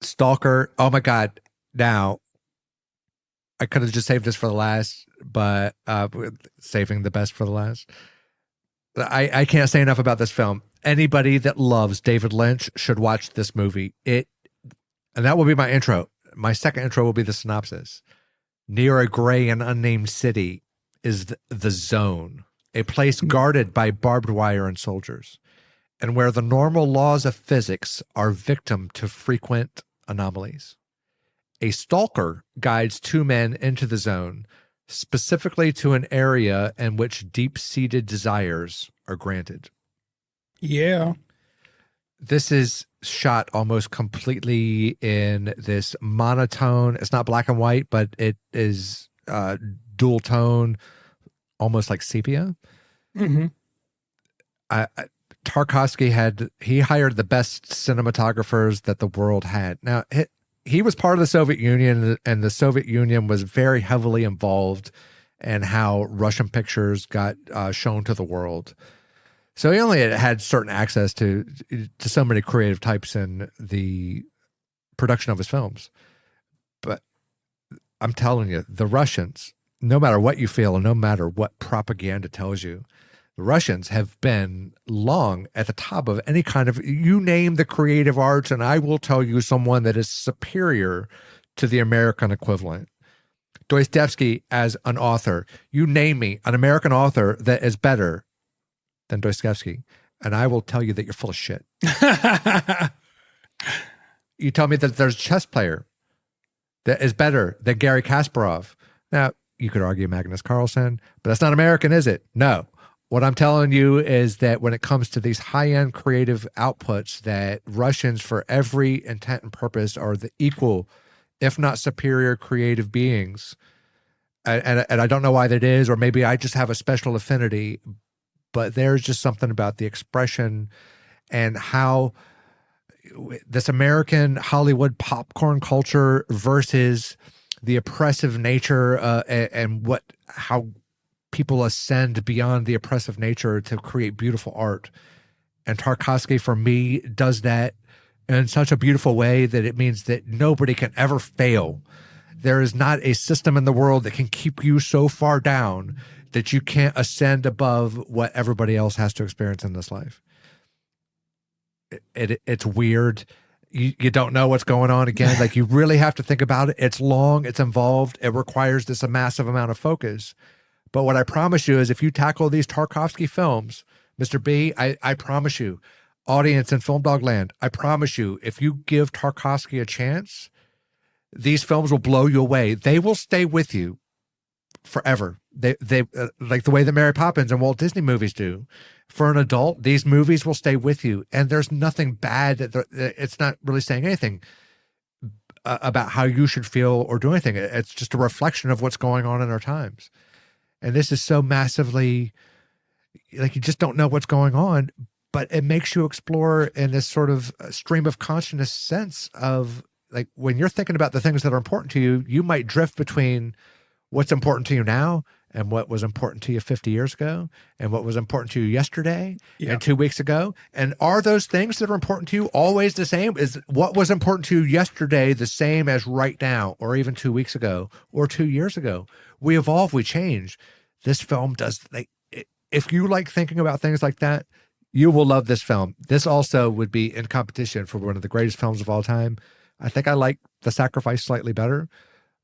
Stalker. Oh my God. Now, I could have just saved this for the last, but saving the best for the last. I can't say enough about this film. Anybody that loves David Lynch should watch this movie. And that will be my intro. My second intro will be the synopsis. Near a gray and unnamed city is the Zone, a place guarded by barbed wire and soldiers, and where the normal laws of physics are victim to frequent anomalies. A stalker guides two men into the Zone, specifically to an area in which deep-seated desires are granted. Yeah. This is shot almost completely in this monotone. It's not black and white, but it is dual tone, almost like sepia. Mm-hmm. Tarkovsky he hired the best cinematographers that the world had. Now, he was part of the Soviet Union, and the Soviet Union was very heavily involved in how Russian pictures got shown to the world. So he only had certain access to so many creative types in the production of his films. But I'm telling you, the Russians, no matter what you feel and no matter what propaganda tells you, the Russians have been long at the top of any kind of, you name the creative arts, and I will tell you someone that is superior to the American equivalent. Dostoevsky as an author, you name me an American author that is better than Dostoevsky, and I will tell you that you're full of shit. You tell me that there's a chess player that is better than Garry Kasparov. Now, you could argue Magnus Carlsen, but that's not American, is it? No. What I'm telling you is that when it comes to these high-end creative outputs, that Russians, for every intent and purpose, are the equal, if not superior, creative beings. And I don't know why that is, or maybe I just have a special affinity, but there's just something about the expression and how this American Hollywood popcorn culture versus the oppressive nature and how people ascend beyond the oppressive nature to create beautiful art. And Tarkovsky, for me, does that in such a beautiful way that it means that nobody can ever fail. There is not a system in the world that can keep you so far down that you can't ascend above what everybody else has to experience in this life. It's weird. You don't know what's going on again. Like, you really have to think about it. It's long, it's involved. It requires a massive amount of focus. But what I promise you is if you tackle these Tarkovsky films, Mr. B, I promise you, audience in Film Dog Land, I promise you, if you give Tarkovsky a chance, these films will blow you away. They will stay with you forever. They like the way that Mary Poppins and Walt Disney movies do. For an adult, these movies will stay with you, and there's nothing bad. It's not really saying anything about how you should feel or do anything. It's just a reflection of what's going on in our times. And this is so massively, like, you just don't know what's going on, but it makes you explore in this sort of stream of consciousness sense of, like, when you're thinking about the things that are important to you, you might drift between what's important to you now and what was important to you 50 years ago and what was important to you yesterday and 2 weeks ago. And are those things that are important to you always the same? Is what was important to you yesterday the same as right now, or even 2 weeks ago or 2 years ago? We evolve, we change. This film does, like, if you like thinking about things like that, you will love this film. This also would be in competition for one of the greatest films of all time. I think I like The Sacrifice slightly better,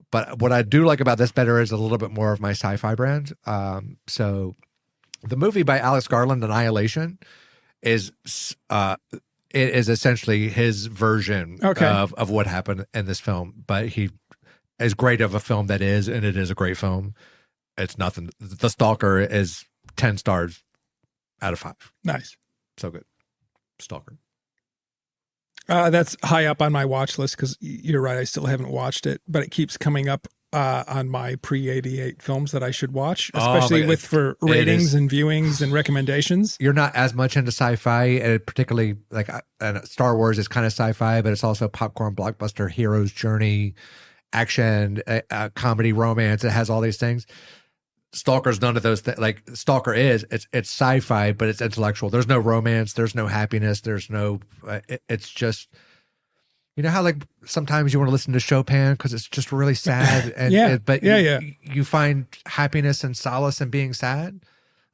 but what I do like about this better is a little bit more of my sci-fi brand. So the movie by Alex Garland, Annihilation, is it is essentially his version of what happened in this film. But he, as great of a film that is, and it is a great film, it's nothing. The Stalker is 10 stars out of 5. Nice. So good. Stalker. That's high up on my watch list because you're right, I still haven't watched it, but it keeps coming up on my pre-88 films that I should watch, especially for ratings and viewings and recommendations. You're not as much into sci-fi, particularly like Star Wars is kind of sci-fi, but it's also popcorn blockbuster, hero's journey, action, comedy, romance. It has all these things. Stalker's none of those things. Like, Stalker it's sci-fi, but it's intellectual. There's no romance. There's no happiness. There's no, it's just, you know how, like, sometimes you want to listen to Chopin because it's just really sad. And you find happiness and solace in being sad.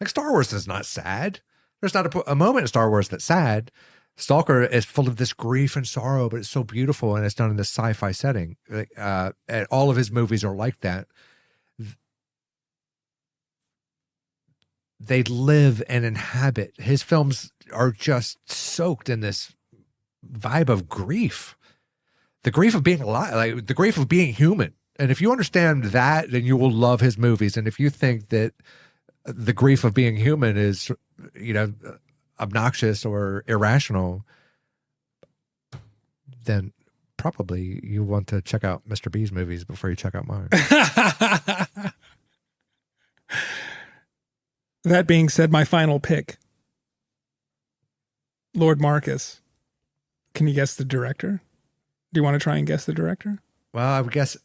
Like, Star Wars is not sad. There's not a moment in Star Wars that's sad. Stalker is full of this grief and sorrow, but it's so beautiful, and it's done in this sci-fi setting. And all of his movies are like that. They live and inhabit. His films are just soaked in this vibe of grief. The grief of being alive, like the grief of being human. And if you understand that, then you will love his movies. And if you think that the grief of being human is, obnoxious or irrational, then probably you want to check out Mr. B's movies before you check out mine. That being said, my final pick, Lord Marcus. Can you guess the director? Do you want to try and guess the director? Well, I would guess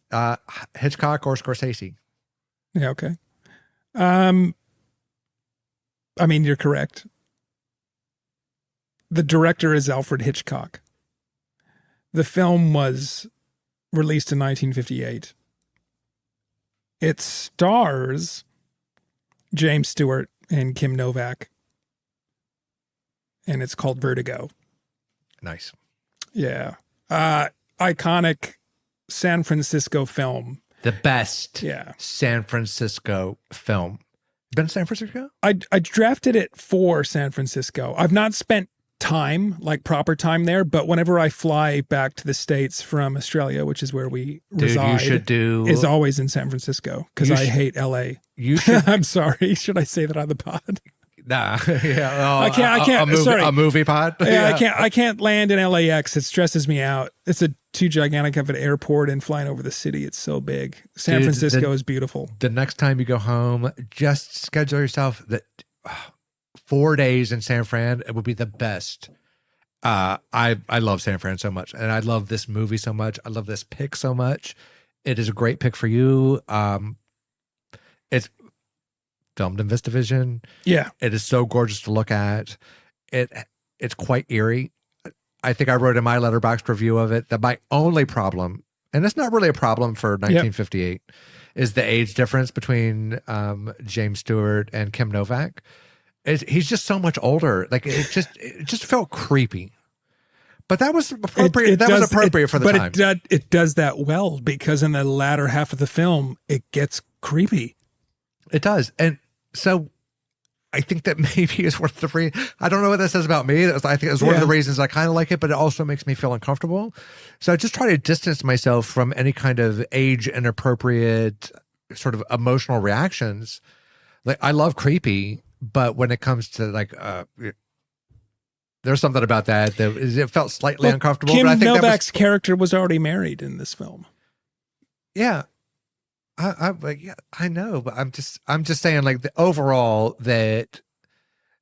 Hitchcock or Scorsese. Yeah, okay. I mean, you're correct. The director is Alfred Hitchcock. The film was released in 1958. It stars James Stewart and Kim Novak. And it's called Vertigo. Nice. Yeah. Iconic San Francisco film. The best Yeah. San Francisco film. Been to San Francisco? I drafted it for San Francisco. I've not spent time, like proper time there, but whenever I fly back to the States from Australia, which is where we reside, you should do is always in San Francisco because I hate LA. You should. I'm sorry. Should I say that on the pod? Nah. Yeah. Oh, I can't. Sorry. A movie pod? Yeah, I can't land in LAX. It stresses me out. It's too gigantic of an airport and flying over the city. It's so big. San Francisco is beautiful. The next time you go home, just schedule yourself that 4 days in San Fran. It would be the best. I love San Fran so much, and I love this movie so much. I love this pick so much. It is a great pick for you. It's filmed in VistaVision. Yeah, it is so gorgeous to look at. It's quite eerie. I think I wrote in my Letterboxd review of it that my only problem, and it's not really a problem for 1958, is the age difference between James Stewart and Kim Novak. He's just so much older. Like it just felt creepy. But that was appropriate. That was appropriate for the time. But it does that well because in the latter half of the film, it gets creepy. It does, and so I think that maybe is one of the reasons. I don't know what that says about me. I think it's one of the reasons I kind of like it, but it also makes me feel uncomfortable. So I just try to distance myself from any kind of age inappropriate sort of emotional reactions. Like I love creepy, but when it comes to like, there's something about that it felt slightly uncomfortable. Kim but I think Novak's character was already married in this film. Yeah. I know, but I'm just saying like the overall that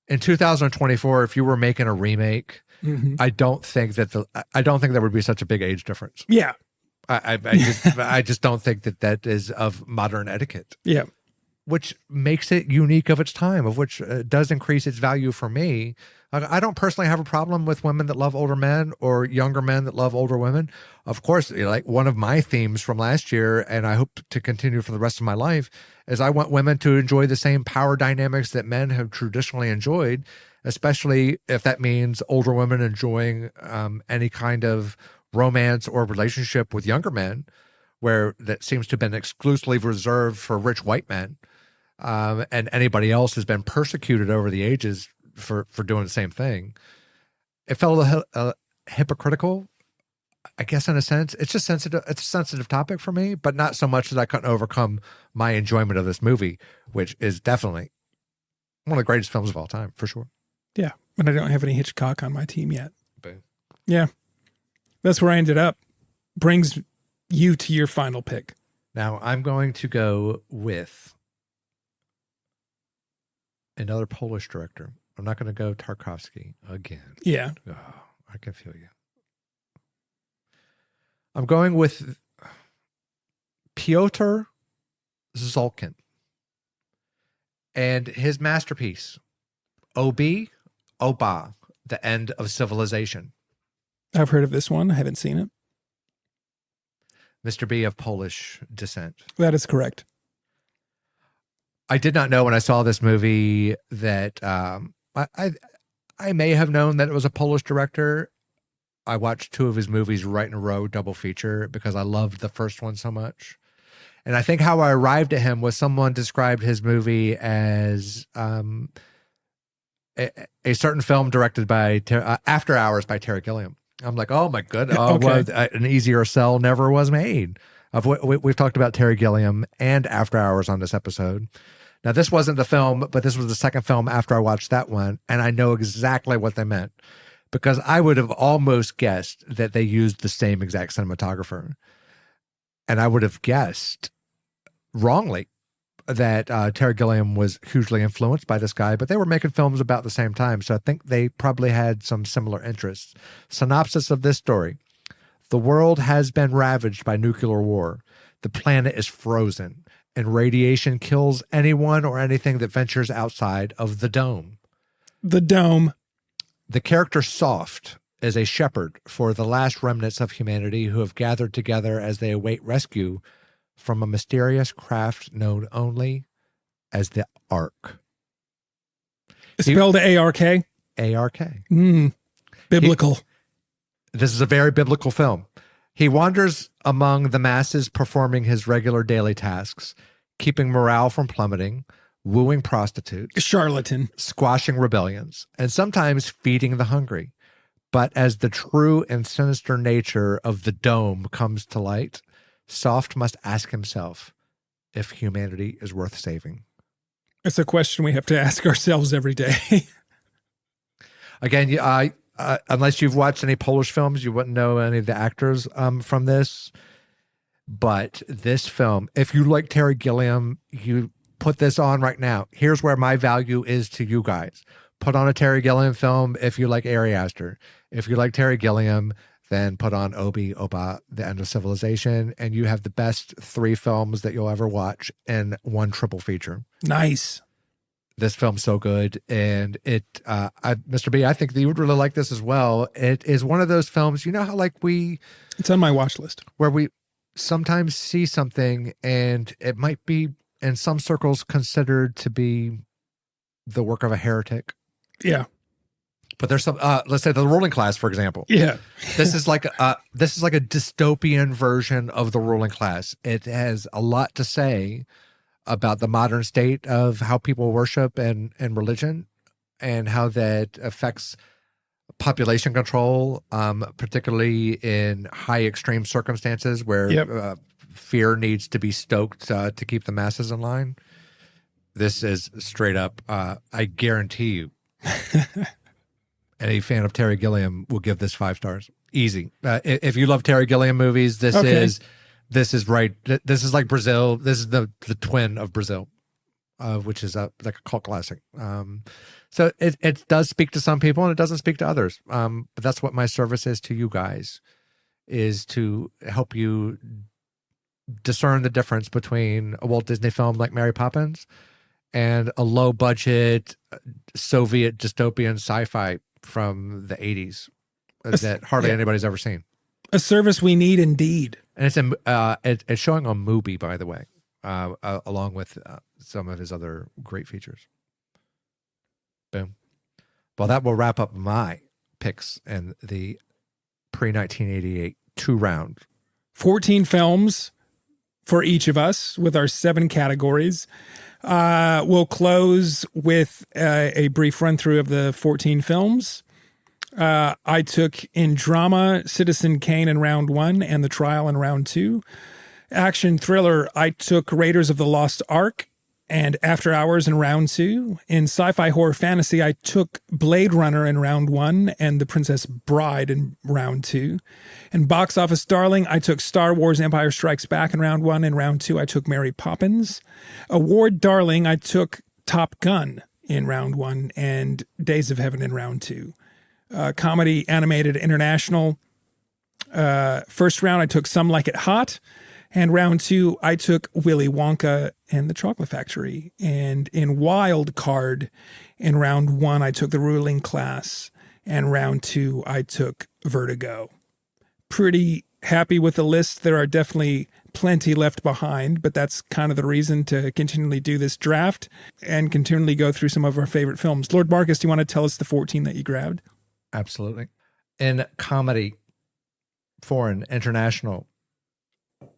in 2024, if you were making a remake, I don't think there would be such a big age difference. Yeah. I just don't think that is of modern etiquette. Yeah. Which makes it unique of its time, of which does increase its value for me. I don't personally have a problem with women that love older men or younger men that love older women. Of course, like one of my themes from last year, and I hope to continue for the rest of my life, is I want women to enjoy the same power dynamics that men have traditionally enjoyed, especially if that means older women enjoying any kind of romance or relationship with younger men, where that seems to have been exclusively reserved for rich white men. And anybody else has been persecuted over the ages for doing the same thing. It felt hypocritical, I guess, in a sense. It's just sensitive. It's a sensitive topic for me, but not so much that I couldn't overcome my enjoyment of this movie, which is definitely one of the greatest films of all time, for sure. Yeah, but I don't have any Hitchcock on my team yet. Boom. Yeah, that's where I ended up. Brings you to your final pick. Now I'm going to go with another Polish director. I'm not going to go Tarkovsky again. Yeah. Oh, I can feel you. I'm going with Piotr Zolkin and his masterpiece, Oba, The End of Civilization. I've heard of this one. I haven't seen it. Mr. B of Polish descent. That is correct. I did not know when I saw this movie that I may have known that it was a Polish director. I watched two of his movies right in a row, double feature, because I loved the first one so much. And I think how I arrived at him was someone described his movie as a certain film directed by After Hours by Terry Gilliam. I'm like, oh my goodness, an easier sell never was made. We've talked about Terry Gilliam and After Hours on this episode. Now, this wasn't the film, but this was the second film after I watched that one, and I know exactly what they meant, because I would have almost guessed that they used the same exact cinematographer. And I would have guessed wrongly that Terry Gilliam was hugely influenced by this guy, but they were making films about the same time, so I think they probably had some similar interests. Synopsis of this story. The world has been ravaged by nuclear war. The planet is frozen, and radiation kills anyone or anything that ventures outside of the dome. The dome. The character Soft is a shepherd for the last remnants of humanity who have gathered together as they await rescue from a mysterious craft known only as the Ark. Spelled A-R-K? A-R-K. Biblical. This is a very biblical film. He wanders among the masses performing his regular daily tasks, keeping morale from plummeting, wooing prostitutes, Charlatan, squashing rebellions, and sometimes feeding the hungry. But as the true and sinister nature of the dome comes to light, Soft must ask himself if humanity is worth saving. It's a question we have to ask ourselves every day. Again, unless you've watched any Polish films, you wouldn't know any of the actors from this. But this film, if you like Terry Gilliam, you put this on right now. Here's where my value is to you guys. Put on a Terry Gilliam film if you like Ari Aster. If you like Terry Gilliam, then put on Obi, Oba, The End of Civilization, and you have the best 3 films that you'll ever watch in one triple feature. Nice. This film's so good, and Mr. B, I think that you would really like this as well. It is one of those films, you know how it's on my watch list, where we sometimes see something and it might be in some circles considered to be the work of a heretic. Yeah. But there's some, let's say The Ruling Class, for example. Yeah. This is like a dystopian version of The Ruling Class. It has a lot to say about the modern state of how people worship and religion, and how that affects population control, particularly in high extreme circumstances where fear needs to be stoked to keep the masses in line. This is straight up, I guarantee you, any fan of Terry Gilliam will give this 5 stars. Easy. If you love Terry Gilliam movies, this is right. This is like Brazil. This is the twin of Brazil, which is like a cult classic. So it does speak to some people and it doesn't speak to others. But that's what my service is to you guys, is to help you discern the difference between a Walt Disney film like Mary Poppins and a low budget Soviet dystopian sci-fi from the 80s that hardly anybody's ever seen. A service we need indeed. And it's showing on MUBI, by the way, along with some of his other great features. Boom. Well, that will wrap up my picks in the pre-1988 2-round. 14 films for each of us with our 7 categories. We'll close with a brief run through of the 14 films. I took in drama Citizen Kane in round 1 and The Trial in round 2. Action thriller, I took Raiders of the Lost Ark and After Hours in round 2. In sci-fi horror fantasy, I took Blade Runner in round 1 and The Princess Bride in round 2. In box office darling, I took Star Wars Empire Strikes Back in round 1. In round 2, I took Mary Poppins. Award darling, I took Top Gun in round 1 and Days of Heaven in round 2. Comedy animated international. First round, I took Some Like It Hot. And round 2, I took Willy Wonka and the Chocolate Factory. And in wild card, in round 1, I took The Ruling Class. And round 2, I took Vertigo. Pretty happy with the list. There are definitely plenty left behind, but that's kind of the reason to continually do this draft and continually go through some of our favorite films. Lord Marcus, do you want to tell us the 14 that you grabbed? Absolutely. In comedy, foreign, international,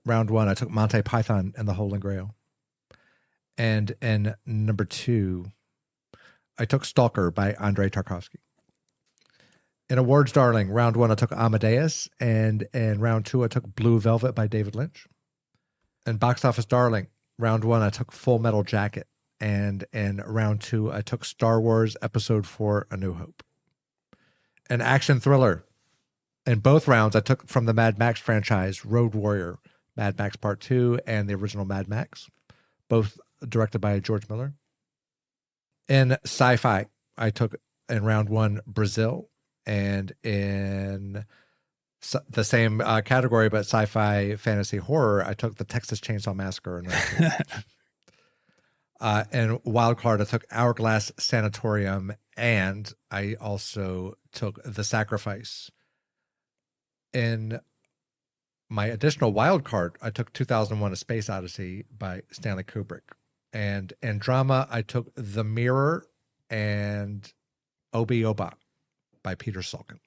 round 1, I took Monty Python and the Holy Grail. And in number 2, I took Stalker by Andrei Tarkovsky. In awards darling, round 1, I took Amadeus. And in round 2, I took Blue Velvet by David Lynch. In box office darling, round 1, I took Full Metal Jacket. And in round 2, I took Star Wars Episode 4, A New Hope. An action thriller. In both rounds, I took from the Mad Max franchise, Road Warrior, Mad Max Part 2, and the original Mad Max, both directed by George Miller. In sci-fi, I took in round 1, Brazil, and in the same category, but sci-fi fantasy horror, I took the Texas Chainsaw Massacre. In wild card, I took Hourglass Sanatorium And I also took The Sacrifice. In my additional wild card, I took 2001: A Space Odyssey by Stanley Kubrick. And in drama, I took The Mirror and Obi Oba by Peter Salkin.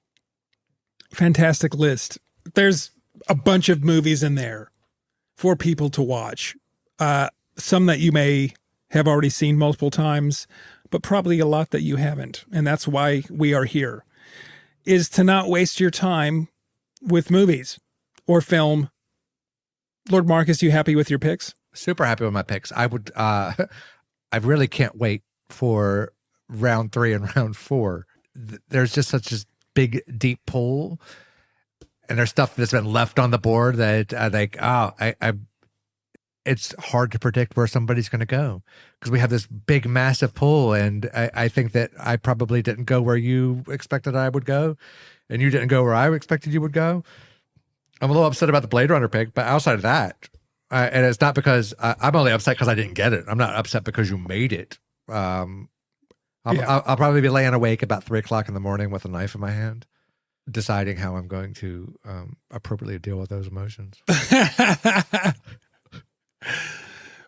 Fantastic list. There's a bunch of movies in there for people to watch. Some that you may have already seen multiple times, but probably a lot that you haven't. And that's why we are here, is to not waste your time with movies or film. Lord Marcus, you happy with your picks? Super happy with my picks. I really can't wait for round 3 and round 4. There's just such a big, deep pull, and there's stuff that's been left on the board that it's hard to predict where somebody's going to go because we have this big, massive pull, and I think that I probably didn't go where you expected I would go, and you didn't go where I expected you would go. I'm a little upset about the Blade Runner pick, but outside of that, and it's not because I'm only upset because I didn't get it. I'm not upset because you made it. I'll probably be laying awake about 3:00 in the morning with a knife in my hand, deciding how I'm going to appropriately deal with those emotions.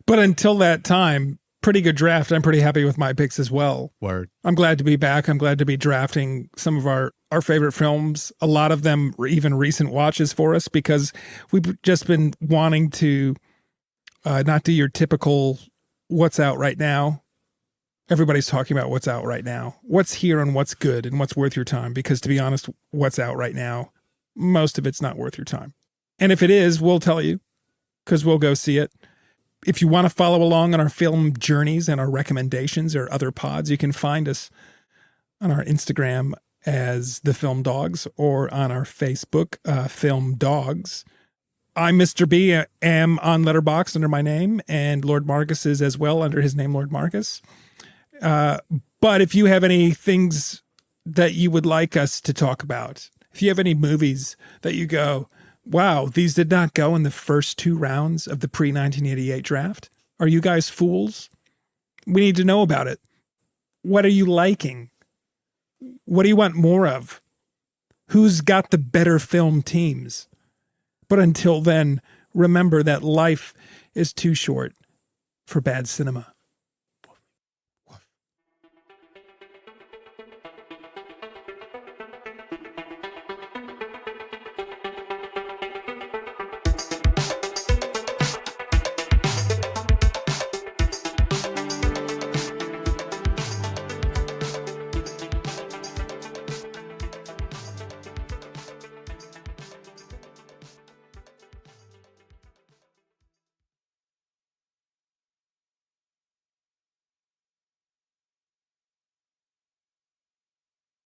But until that time, pretty good draft. I'm pretty happy with my picks as well. Word. I'm glad to be back. I'm glad to be drafting some of our favorite films. A lot of them were even recent watches for us because we've just been wanting to not do your typical what's out right now. Everybody's talking about what's out right now. What's here and what's good and what's worth your time. Because to be honest, what's out right now, most of it's not worth your time. And if it is, we'll tell you because we'll go see it. If you want to follow along on our film journeys and our recommendations or other pods, you can find us on our Instagram as The Film Dogs or on our Facebook, Film Dogs. I'm Mr. B, am on Letterboxd under my name, and Lord Marcus is as well under his name, Lord Marcus. But if you have any things that you would like us to talk about, if you have any movies that you go, wow, these did not go in the first 2 rounds of the pre-1988 draft. Are you guys fools? We need to know about it. What are you liking? What do you want more of? Who's got the better film teams? But until then, remember that life is too short for bad cinema.